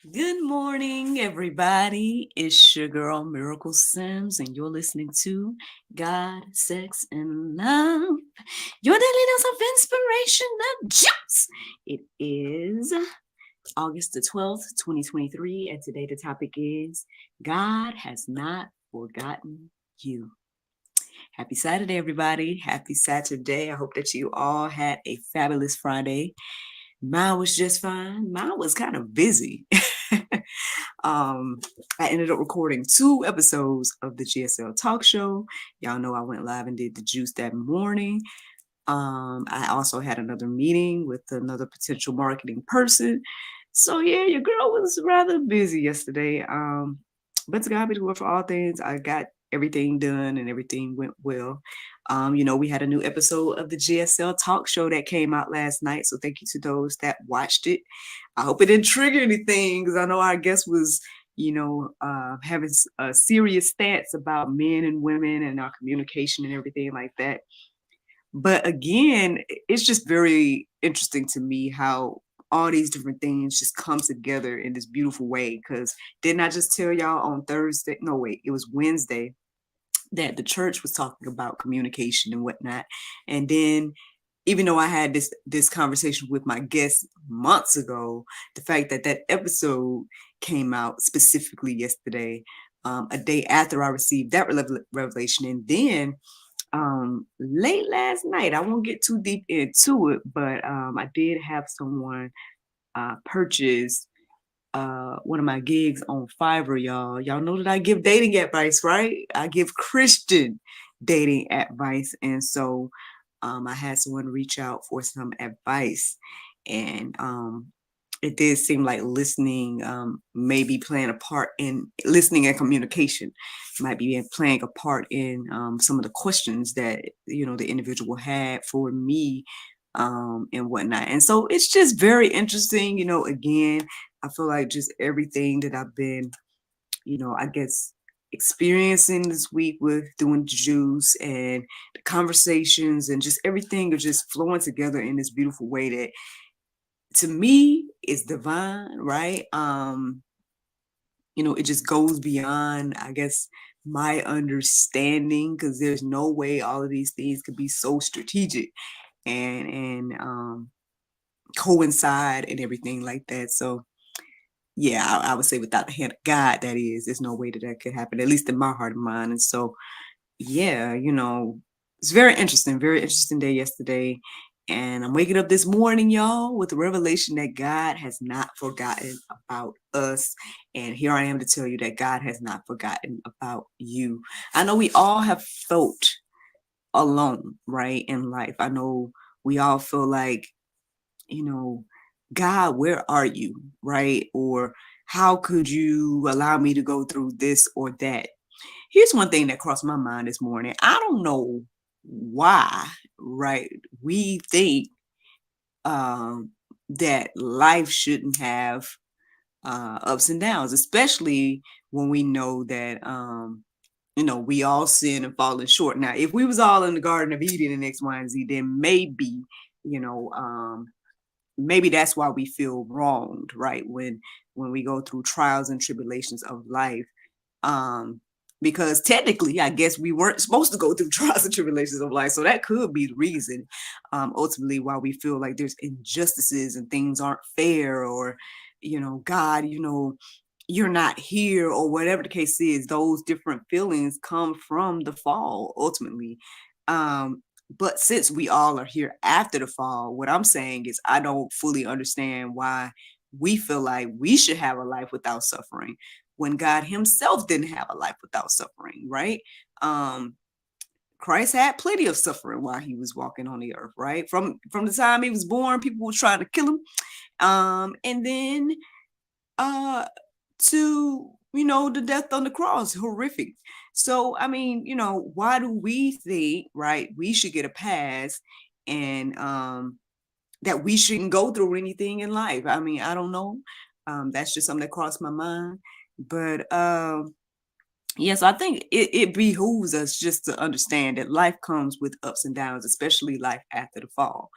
Good morning, everybody. It's your girl, Miracle Sims, and you're listening to God, Sex, and Love, your daily dose of inspiration that jumps. It is August the 12th, 2023, and today the topic is God has not forgotten you. Happy Saturday, everybody. Happy Saturday. I hope that you all had a fabulous Friday. Mine was just fine. Mine was kind of busy. I ended up recording 2 episodes of the GSL talk show. Y'all know I went live and did the juice that morning. I also had another meeting with another potential marketing person. So yeah, your girl was rather busy yesterday. But to God be the glory for all things. I got everything done and everything went well. We had a new episode of the GSL talk show that came out last night. So thank you to those that watched it. I hope it didn't trigger anything because I know our guest was, having a serious stance about men and women and our communication and everything like that. But again, it's just very interesting to me how all these different things just come together in this beautiful way. Because didn't I just tell y'all on Thursday? No, wait, it was Wednesday that the church was talking about communication and whatnot. And then even though I had this conversation with my guest months ago, the fact that that episode came out specifically yesterday, a day after I received that revelation, and then late last night, I won't get too deep into it, but I did have someone purchase one of my gigs on Fiverr, y'all. Y'all know that I give dating advice, right? I give Christian dating advice. And so I had someone reach out for some advice. And it did seem like listening may be playing a part in listening and communication might be playing a part in some of the questions that the individual had for me and whatnot. And so it's just very interesting. Again, I feel like just everything that I've been, I guess experiencing this week with doing juice and the conversations and just everything is just flowing together in this beautiful way that to me is divine, right? It just goes beyond, I guess, my understanding because there's no way all of these things could be so strategic and coincide and everything like that. So yeah, I would say without the hand of God, that is, there's no way that could happen, at least in my heart and mind. And so yeah, it's very interesting day yesterday. And I'm waking up this morning, y'all, with the revelation that God has not forgotten about us. And here I am to tell you that God has not forgotten about you. I know we all have felt alone, right, in life. I know we all feel like, you know, God, where are you, right? Or how could you allow me to go through this or that? Here's one thing that crossed my mind this morning. I don't know why, right? We think um, that life shouldn't have ups and downs, especially when we know that we all sin and falling short. Now, if we was all in the Garden of Eden and X, Y, and Z, then maybe, you know, um, maybe that's why we feel wronged, right? When we go through trials and tribulations of life. Um, because technically, I guess we weren't supposed to go through trials and tribulations of life. So that could be the reason, ultimately, why we feel like there's injustices and things aren't fair, or, God, you're not here, or whatever the case is. Those different feelings come from the fall, ultimately. But since we all are here after the fall, what I'm saying is I don't fully understand why we feel like we should have a life without suffering when God himself didn't have a life without suffering, right? Um, Christ had plenty of suffering while he was walking on the earth, right? From the time he was born, people were trying to kill him. And then uh to the death on the cross, horrific. So I mean, why do we think, right, we should get a pass and that we shouldn't go through anything in life? I mean, I don't know. That's just something that crossed my mind. But yes, I think it behooves us just to understand that life comes with ups and downs, especially life after the fall,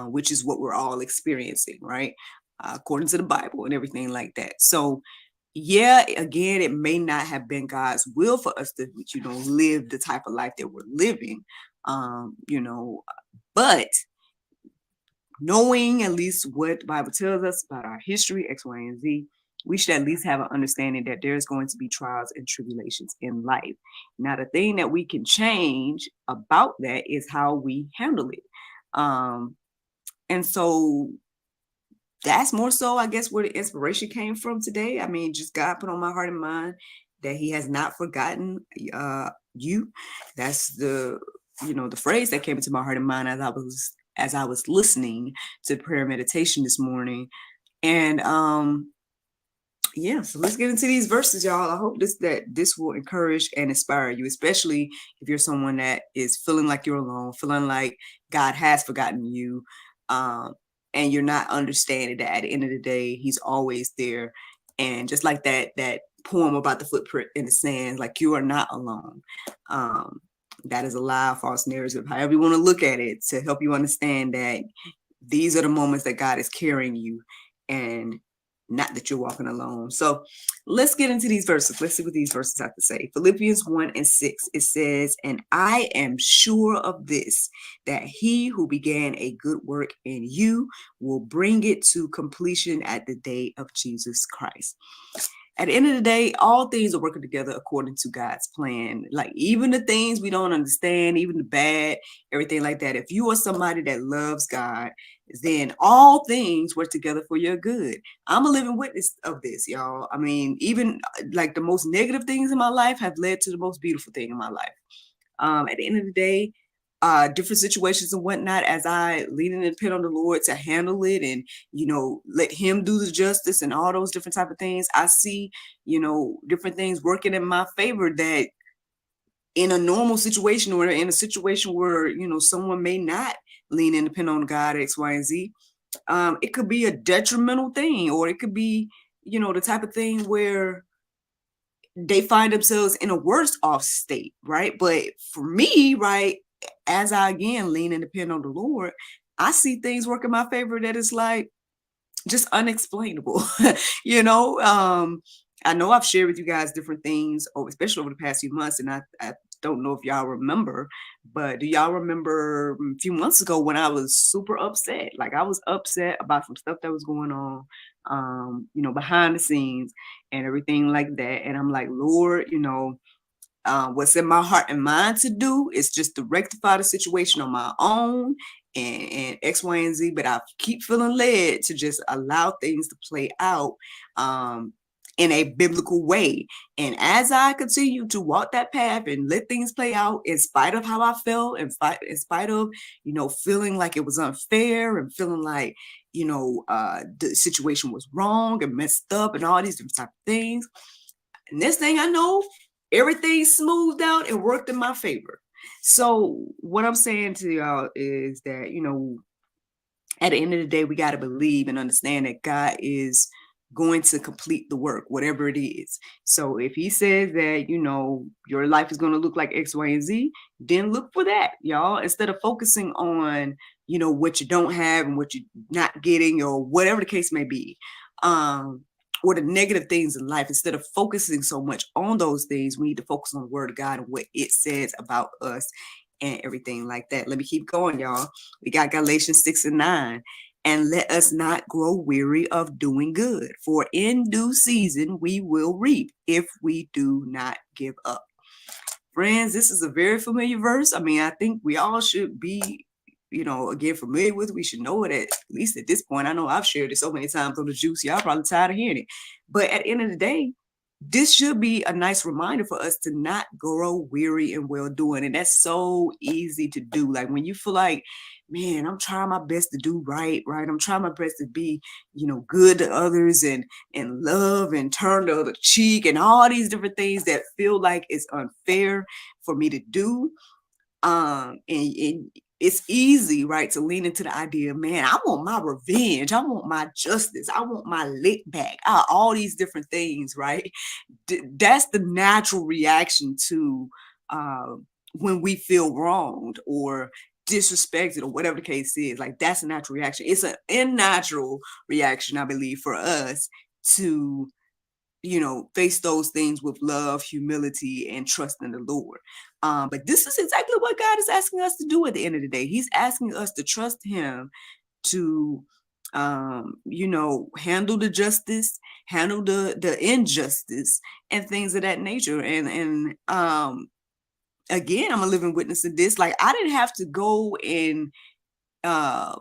which is what we're all experiencing, right? according to the Bible and everything like that. So yeah, again, it may not have been God's will for us to, live the type of life that we're living, but knowing at least what the Bible tells us about our history, X, Y, and Z, we should at least have an understanding that there's going to be trials and tribulations in life. Now, the thing that we can change about that is how we handle it. And so that's more so, I guess, where the inspiration came from today. I mean, just God put on my heart and mind that He has not forgotten you. That's the phrase that came into my heart and mind as I was listening to prayer meditation this morning. And yeah, so let's get into these verses, y'all. I hope this will encourage and inspire you, especially if you're someone that is feeling like you're alone, feeling like God has forgotten you, and you're not understanding that at the end of the day, He's always there. And just like that poem about the footprint in the sand, like, you are not alone. That is a lie, false narrative, however you want to look at it, to help you understand that these are the moments that God is carrying you, and not that you're walking alone. So let's get into these verses. Let's see what these verses have to say. Philippians 1:6, it says, "And I am sure of this, that He who began a good work in you will bring it to completion at the day of Jesus Christ." At the end of the day, all things are working together according to God's plan. Like, even the things we don't understand, even the bad, everything like that. If you are somebody that loves God, then all things work together for your good. I'm a living witness of this, y'all. I mean, even like the most negative things in my life have led to the most beautiful thing in my life. At the end of the day, different situations and whatnot, as I lean and depend on the Lord to handle it, and let Him do the justice and all those different type of things, I see different things working in my favor, that in a normal situation, or in a situation where someone may not lean and depend on God, X, Y, and Z, it could be a detrimental thing, or it could be the type of thing where they find themselves in a worse off state, right? But for me, right, as I again lean and depend on the Lord, I see things work in my favor that is like just unexplainable. I know I've shared with you guys different things, especially over the past few months, and I don't know if y'all remember, but do y'all remember a few months ago when I was super upset? Like, I was upset about some stuff that was going on, behind the scenes and everything like that. And I'm like, Lord, what's in my heart and mind to do is just to rectify the situation on my own, and X, Y, and Z. But I keep feeling led to just allow things to play out in a biblical way. And as I continue to walk that path and let things play out, in spite of how I felt, in spite of, feeling like it was unfair, and feeling like, the situation was wrong and messed up and all these different type of things. And this thing, I know, everything smoothed out and worked in my favor. So what I'm saying to y'all is that, at the end of the day, we got to believe and understand that God is going to complete the work, whatever it is. So if He says that, your life is going to look like X, Y, and Z, then look for that, y'all, instead of focusing on, what you don't have and what you're not getting, or whatever the case may be. Or the negative things in life. Instead of focusing so much on those things, we need to focus on the Word of God and what it says about us and everything like that. Let me keep going, y'all. We got Galatians 6:9. "And let us not grow weary of doing good, for in due season we will reap, if we do not give up." Friends, this is a very familiar verse. I mean, I think we all should be, again, familiar with it. We should know it at least at this point. I know I've shared it so many times on the juice. Y'all probably tired of hearing it. But at the end of the day, this should be a nice reminder for us to not grow weary in well doing. And that's so easy to do. Like, when you feel like, man, I'm trying my best to do right. I'm trying my best to be, good to others, and love, and turn the other cheek, and all these different things that feel like it's unfair for me to do. And it's easy, right, to lean into the idea, man, I want my revenge, I want my justice, I want my lick back, all these different things, right? That's the natural reaction to when we feel wronged, or disrespected or whatever the case is. Like, that's a natural reaction. It's an unnatural reaction, I believe, for us to, face those things with love, humility, and trust in the Lord. But this is exactly what God is asking us to do at the end of the day. He's asking us to trust him to, handle the justice, handle the injustice, and things of that nature. And again, I'm a living witness of this. Like, I didn't have to go and uh,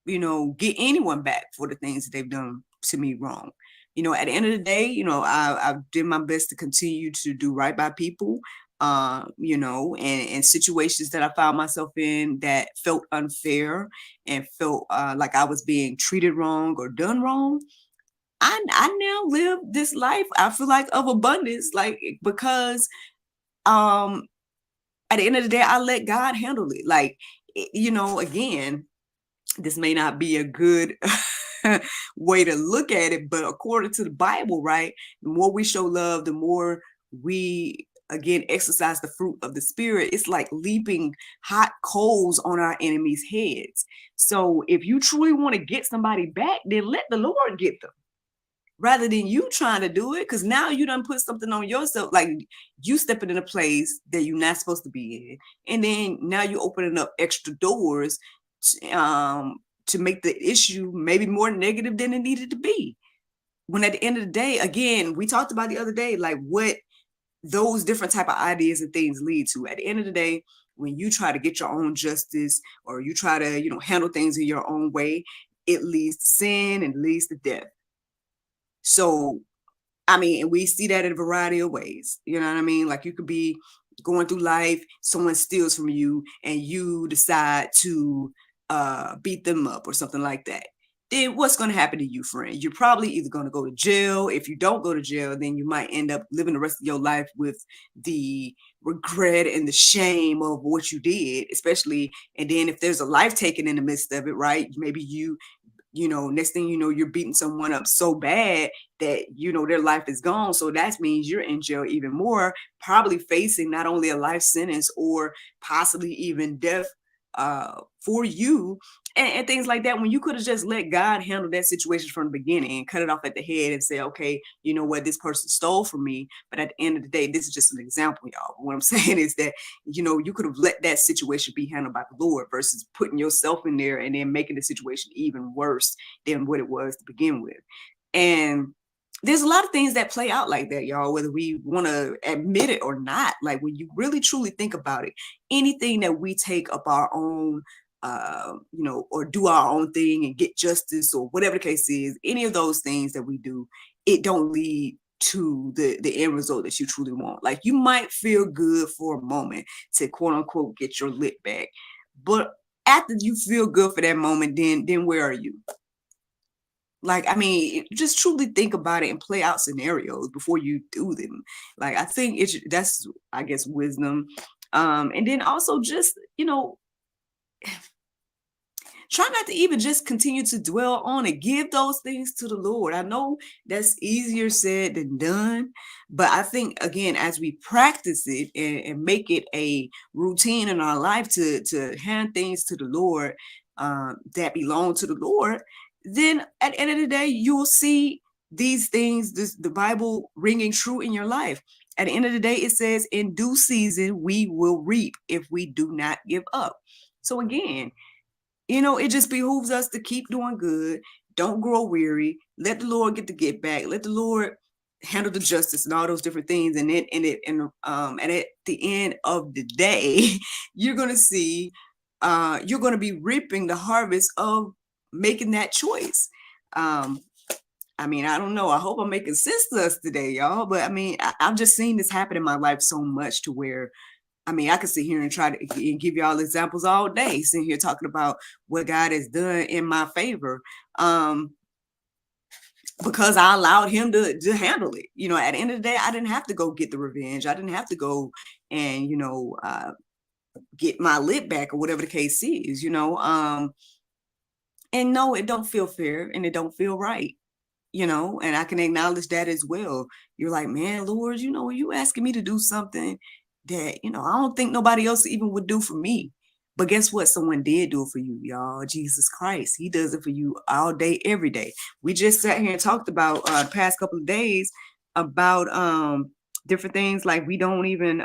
get anyone back for the things that they've done to me wrong. At the end of the day, I did my best to continue to do right by people, and situations that I found myself in that felt unfair and felt like I was being treated wrong or done wrong. I now live this life, I feel like, of abundance, like, because at the end of the day, I let God handle it. Like, again, this may not be a good way to look at it, but according to the Bible, right, the more we show love, the more we, again, exercise the fruit of the Spirit. It's like leaping hot coals on our enemies' heads. So if you truly want to get somebody back, then let the Lord get them, rather than you trying to do it, because now you done put something on yourself, like you stepping in a place that you're not supposed to be in, and then now you're opening up extra doors to make the issue maybe more negative than it needed to be. When at the end of the day, again, we talked about the other day, like, what those different type of ideas and things lead to. At the end of the day, when you try to get your own justice, or you try to, handle things in your own way, it leads to sin and leads to death. So, I mean, and we see that in a variety of ways. You know what I mean? Like, you could be going through life, someone steals from you, and you decide to beat them up or something like that. Then what's going to happen to you, friend? You're probably either going to go to jail. If you don't go to jail, then you might end up living the rest of your life with the regret and the shame of what you did, especially. And then if there's a life taken in the midst of it, right? Maybe next thing you know, you're beating someone up so bad that, their life is gone. So that means you're in jail even more, probably facing not only a life sentence or possibly even death for you, and things like that, when you could have just let God handle that situation from the beginning and cut it off at the head and say, okay, you know what, this person stole from me. But at the end of the day, this is just an example, y'all. What I'm saying is that, you could have let that situation be handled by the Lord versus putting yourself in there and then making the situation even worse than what it was to begin with. And there's a lot of things that play out like that, y'all, whether we want to admit it or not. Like, when you really truly think about it, anything that we take up our own, or do our own thing and get justice or whatever the case is, any of those things that we do, it don't lead to the end result that you truly want. Like, you might feel good for a moment to, quote unquote, get your lip back, but after you feel good for that moment, then where are you? Like, I mean, just truly think about it and play out scenarios before you do them. Like, I think that's, I guess, wisdom. And then also just, try not to even just continue to dwell on it. Give those things to the Lord. I know that's easier said than done, but I think, again, as we practice it and make it a routine in our life to hand things to the Lord that belong to the Lord, then at the end of the day, you'll see these things, the Bible ringing true in your life. At the end of the day, it says, in due season, we will reap if we do not give up. So again, it just behooves us to keep doing good. Don't grow weary. Let the Lord get back. Let the Lord handle the justice and all those different things. And at the end of the day, you're gonna see, you're gonna be reaping the harvest of making that choice. I mean, I don't know. I hope I'm making sense to us today, y'all. But I mean, I've just seen this happen in my life so much to where, I mean, I could sit here and try to give y'all examples all day, sitting here talking about what God has done in my favor, because I allowed him to handle it. At the end of the day, I didn't have to go get the revenge. I didn't have to go and, get my lip back or whatever the case is, and no, it don't feel fair and it don't feel right. And I can acknowledge that as well. You're like, man, Lord, you asking me to do something that, I don't think nobody else even would do for me. But guess what? Someone did do it for you, y'all. Jesus Christ. He does it for you all day, every day. We just sat here and talked about the past couple of days about different things like we don't even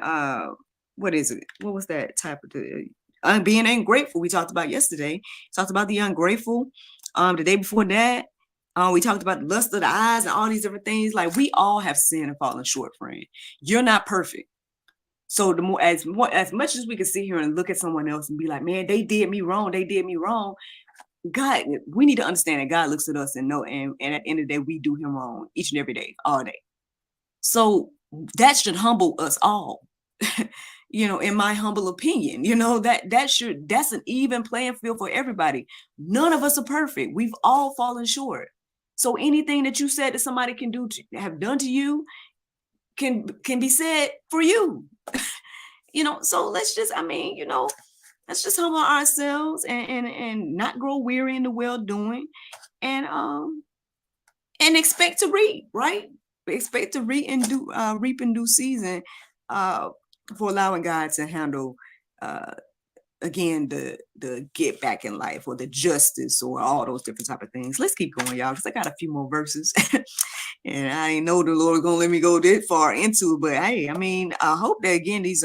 what is it? What was that type of being ungrateful? We talked about yesterday. Talked about the ungrateful. The day before that, we talked about the lust of the eyes and all these different things. Like we all have sinned and fallen short, friend. You're not perfect. So the more as much as we can sit here and look at someone else and be like, man, they did me wrong. They did me wrong. God, we need to understand that God looks at us and know, and at the end of the day, we do him wrong each and every day, all day. So that should humble us all. In my humble opinion, that's an even playing field for everybody. None of us are perfect. We've all fallen short. So anything that you said that somebody can have done to you can be said for you. So let's just humble ourselves and not grow weary in the well doing, and expect to reap, right? Expect to reap in due season, for allowing God to handle again the get back in life, or the justice, or all those different type of things. Let's keep going, y'all, because I got a few more verses. And I ain't know the Lord gonna let me go this far into it, but hey, I hope that again these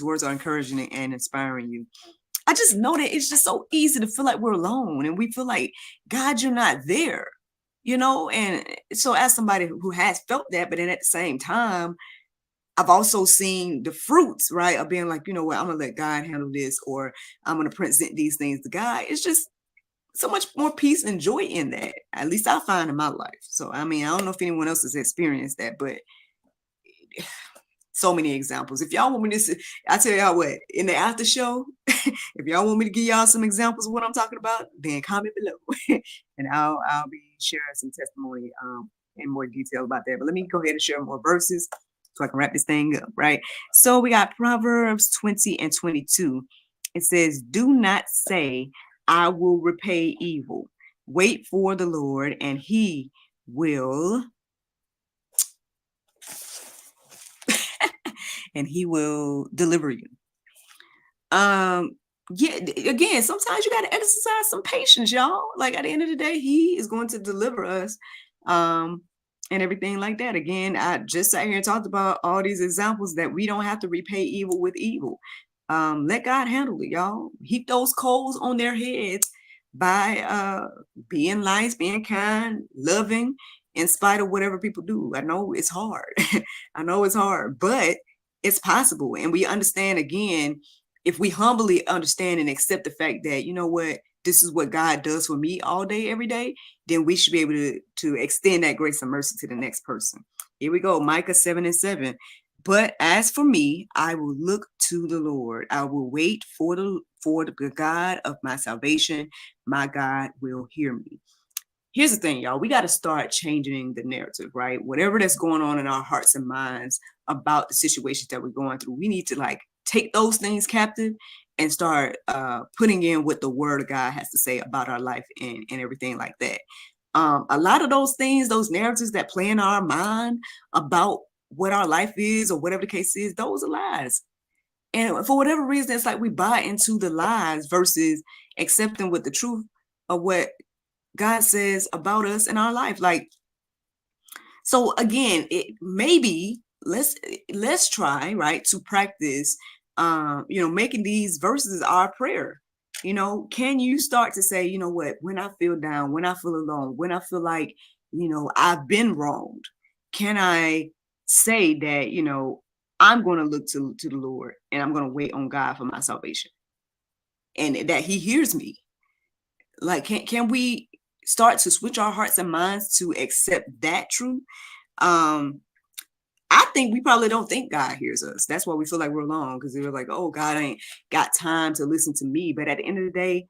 words are encouraging and inspiring you. I just know that it's just so easy to feel like we're alone, and we feel like, God, you're not there, and so as somebody who has felt that, but then at the same time, I've also seen the fruits, right, of being like, you know what, I'm gonna let God handle this, or I'm gonna present these things to God. It's just so much more peace and joy in that. At least I find in my life. So, I don't know if anyone else has experienced that, but so many examples. If y'all want me to, I tell y'all what, in the after show, if y'all want me to give y'all some examples of what I'm talking about, then comment below, and I'll be sharing some testimony in more detail about that. But let me go ahead and share more verses so I can wrap this thing up, right? So we got Proverbs 20 and 22. It says, "Do not say, I will repay evil. Wait for the Lord, and he will deliver you." Yeah, again, sometimes you got to exercise some patience, y'all. Like at the end of the day, he is going to deliver us, and everything like that. Again, I just sat here and talked about all these examples that we don't have to repay evil with evil. Let God handle it, y'all. Heap those coals on their heads by being nice, being kind, loving, in spite of whatever people do. I know it's hard. I know it's hard, but it's possible. And we understand, again, if we humbly understand and accept the fact that, you know what, this is what God does for me all day, every day, then we should be able to extend that grace and mercy to the next person. Here we go, Micah 7:7. "But as for me, I will look to the Lord. I will wait for the God of my salvation. My God will hear me." Here's the thing, y'all. We got to start changing the narrative, right? Whatever that's going on in our hearts and minds about the situations that we're going through, we need to take those things captive and start putting in what the word of God has to say about our life and everything like that. A lot of those things, those narratives that play in our mind about what our life is or whatever the case is, those are lies. And for whatever reason, it's like we buy into the lies versus accepting what the truth of what God says about us in our life. So again, maybe let's try, right, to practice, making these verses our prayer. Can you start to say, you know what, when I feel down, when I feel alone, when I feel like, I've been wronged, can I say that, I'm going to look to the Lord, and I'm going to wait on God for my salvation, and that he hears me? Can we start to switch our hearts and minds to accept that truth? I think we probably don't think God hears us. That's why we feel like we're alone, because we're like, oh, God ain't got time to listen to me. But at the end of the day,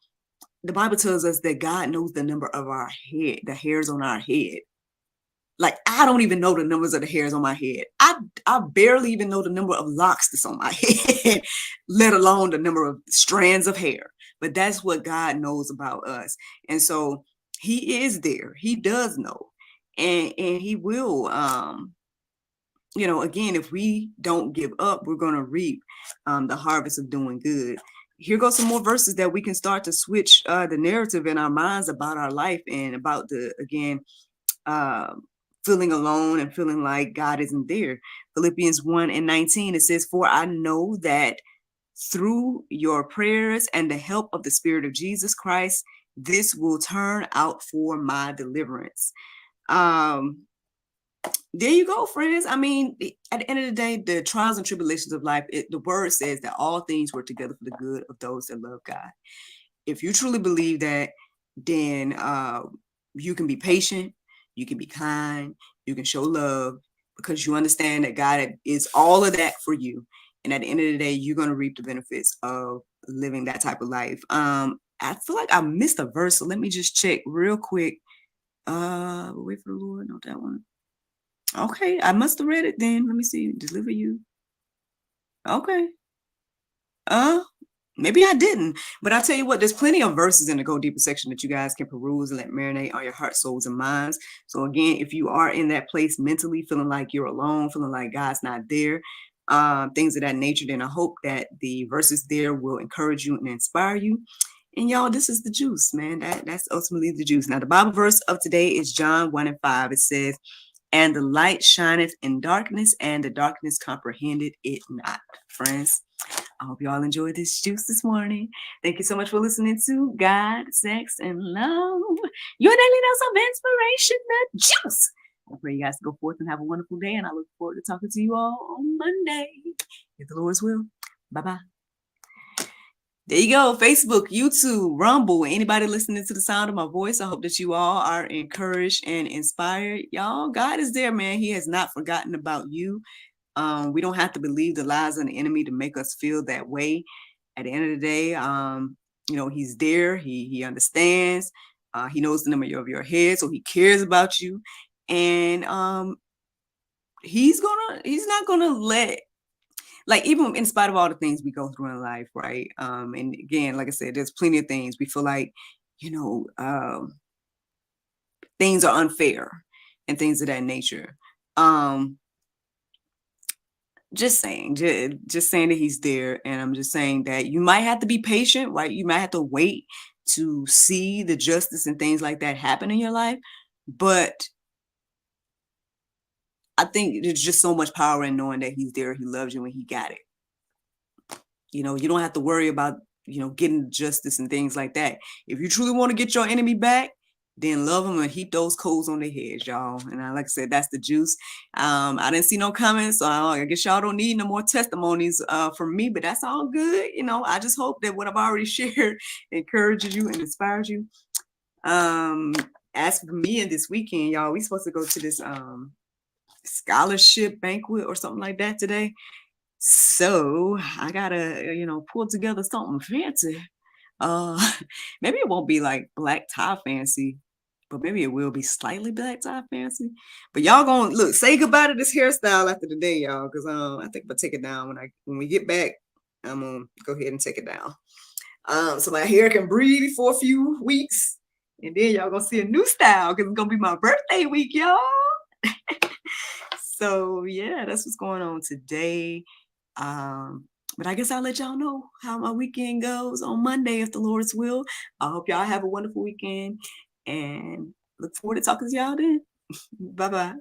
the Bible tells us that God knows the number of our head, the hairs on our head. Like, I don't even know the numbers of the hairs on my head. I barely even know the number of locks that's on my head, let alone the number of strands of hair. But that's what God knows about us. And so he is there. He does know. And he will, again, if we don't give up, we're going to reap the harvest of doing good. here goes some more verses that we can start to switch the narrative in our minds about our life and about feeling alone and feeling like God isn't there. Philippians 1:19, it says, "For I know that through your prayers and the help of the Spirit of Jesus Christ, this will turn out for my deliverance." Um, there you go, friends. I mean, at the end of the day, the trials and tribulations of life, the word says that all things work together for the good of those that love God. If you truly believe that, then you can be patient, you can be kind, you can show love, because you understand that God is all of that for you. And at the end of the day, you're going to reap the benefits of living that type of life. I feel like I missed a verse, so let me just check real quick. Wait for the Lord, not that one. Okay, I must have read it then. Let me see. Deliver you. Okay. Uh, Maybe I didn't. But I'll tell you what, there's plenty of verses in the Go Deeper section that you guys can peruse and let marinate on your heart, souls, and minds. So again, if you are in that place mentally, feeling like you're alone, feeling like God's not there, things of that nature, then I hope that the verses there will encourage you and inspire you. And y'all, this is the juice, man. That's ultimately the juice. Now, the Bible verse of today is John 1:5. It says, "And the light shineth in darkness, and the darkness comprehended it not." Friends, I hope y'all enjoyed this juice this morning. Thank you so much for listening to God, Sex, and Love, your daily dose of inspiration, the juice. I pray you guys go forth and have a wonderful day, and I look forward to talking to you all on Monday, if the Lord's will. Bye-bye. There you go. Facebook, YouTube, Rumble, anybody listening to the sound of my voice, I hope that you all are encouraged and inspired. Y'all, God is there, man. He has not forgotten about you. We don't have to believe the lies of the enemy to make us feel that way. At the end of the day, he's there. He understands. He knows the number of your head, so he cares about you. And he's not gonna let, like, even in spite of all the things we go through in life, right? And again, like I said, there's plenty of things we feel like, things are unfair and things of that nature. Just saying that he's there. And I'm just saying that you might have to be patient, right? You might have to wait to see the justice and things like that happen in your life. But I think there's just so much power in knowing that he's there, he loves you, and he got it. You don't have to worry about, getting justice and things like that. If you truly want to get your enemy back, then love them and heap those coals on their heads, y'all. And like I said, that's the juice. I didn't see no comments, so I guess y'all don't need no more testimonies from me, but that's all good. I just hope that what I've already shared encourages you and inspires you. As for me and this weekend, y'all, we supposed to go to this scholarship banquet or something like that today. So I gotta, pull together something fancy. Maybe it won't be like black tie fancy, but maybe it will be slightly black tie fancy. But y'all gonna look, say goodbye to this hairstyle after the day, y'all, because I think I'll take it down when we get back. I'm gonna go ahead and take it down. So my hair can breathe for a few weeks, and then y'all gonna see a new style because it's gonna be my birthday week, y'all. So yeah, that's what's going on today. But I guess I'll let y'all know how my weekend goes on Monday, if the Lord's will. I hope y'all have a wonderful weekend and look forward to talking to y'all then. Bye-bye.